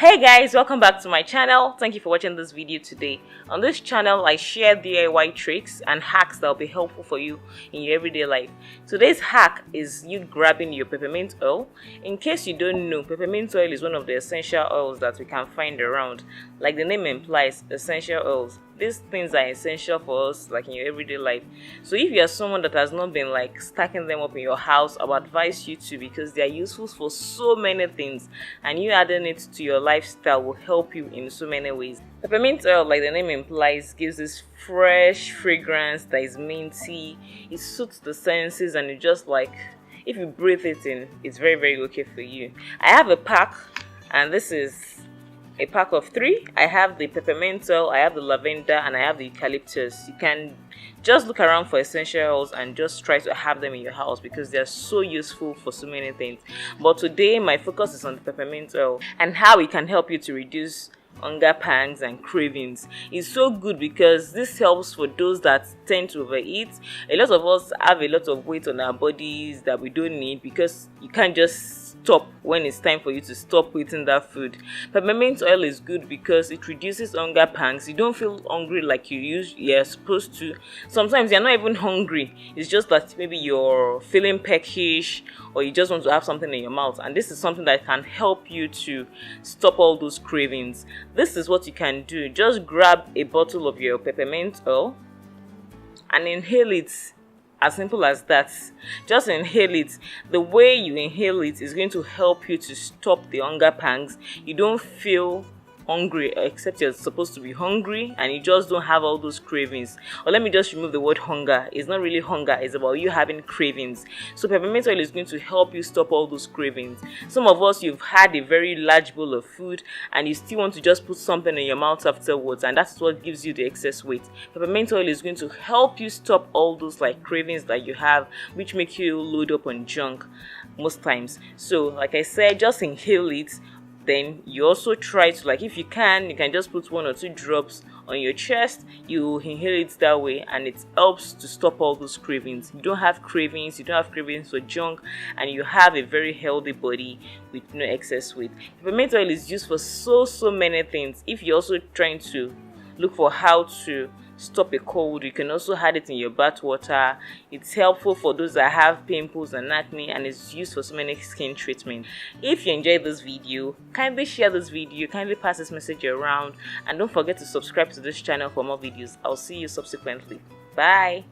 Hey guys, welcome back to my channel. Thank you for watching this video today. On this channel, I share DIY tricks and hacks that will be helpful for you in your everyday life. Today's hack is you grabbing your peppermint oil. In case you don't know, peppermint oil is one of the essential oils that we can find around. Like the name implies, essential oils. These things are essential for us, like in your everyday life. So if you are someone that has not been like stacking them up in your house, I would advise you to, because they are useful for so many things, and you adding it to your lifestyle will help you in so many ways. Peppermint oil, like the name implies, gives this fresh fragrance that is minty. It suits the senses, and it just like, if you breathe it in, it's very okay for you. I have a pack, and this is a pack of 3. I have the peppermint oil, I have the lavender, and I have the eucalyptus. You can just look around for essential oils and just try to have them in your house because they're so useful for so many things. But today my focus is on the peppermint oil and how it can help you to reduce hunger pangs and cravings. It's so good because this helps for those that tend to overeat. A lot of us have a lot of weight on our bodies that we don't need because you can't just stop when it's time for you to stop eating that food. Peppermint oil is good because it reduces hunger pangs. You don't feel hungry like you're supposed to. Sometimes you're not even hungry. It's just that maybe you're feeling peckish or you just want to have something in your mouth, and this is something that can help you to stop all those cravings. This is what you can do. Just grab a bottle of your peppermint oil and inhale it. As simple as that. Just inhale it. The way you inhale it is going to help you to stop the hunger pangs. You don't feel hungry except you're supposed to be hungry, and you just don't have all those cravings. Or let me just remove the word hunger. It's not really hunger, it's about you having cravings. So peppermint oil is going to help you stop all those cravings. Some of us, you've had a very large bowl of food and you still want to just put something in your mouth afterwards, and that's what gives you the excess weight. Peppermint oil is going to help you stop all those like cravings that you have, which make you load up on junk most times. So like I said, just inhale it. Then you also try to, like, if you can just put 1 or 2 drops on your chest. You inhale it that way, and it helps to stop all those cravings. You don't have cravings for junk, and you have a very healthy body with no excess weight. Peppermint oil is used for so many things. If you're also trying to look for how to stop a cold, you can also add it in your bath water. It's helpful for those that have pimples and acne, and it's used for so many skin treatments. If you enjoyed this video, kindly share this video, kindly pass this message around, and don't forget to subscribe to this channel for more videos. I'll see you subsequently. Bye.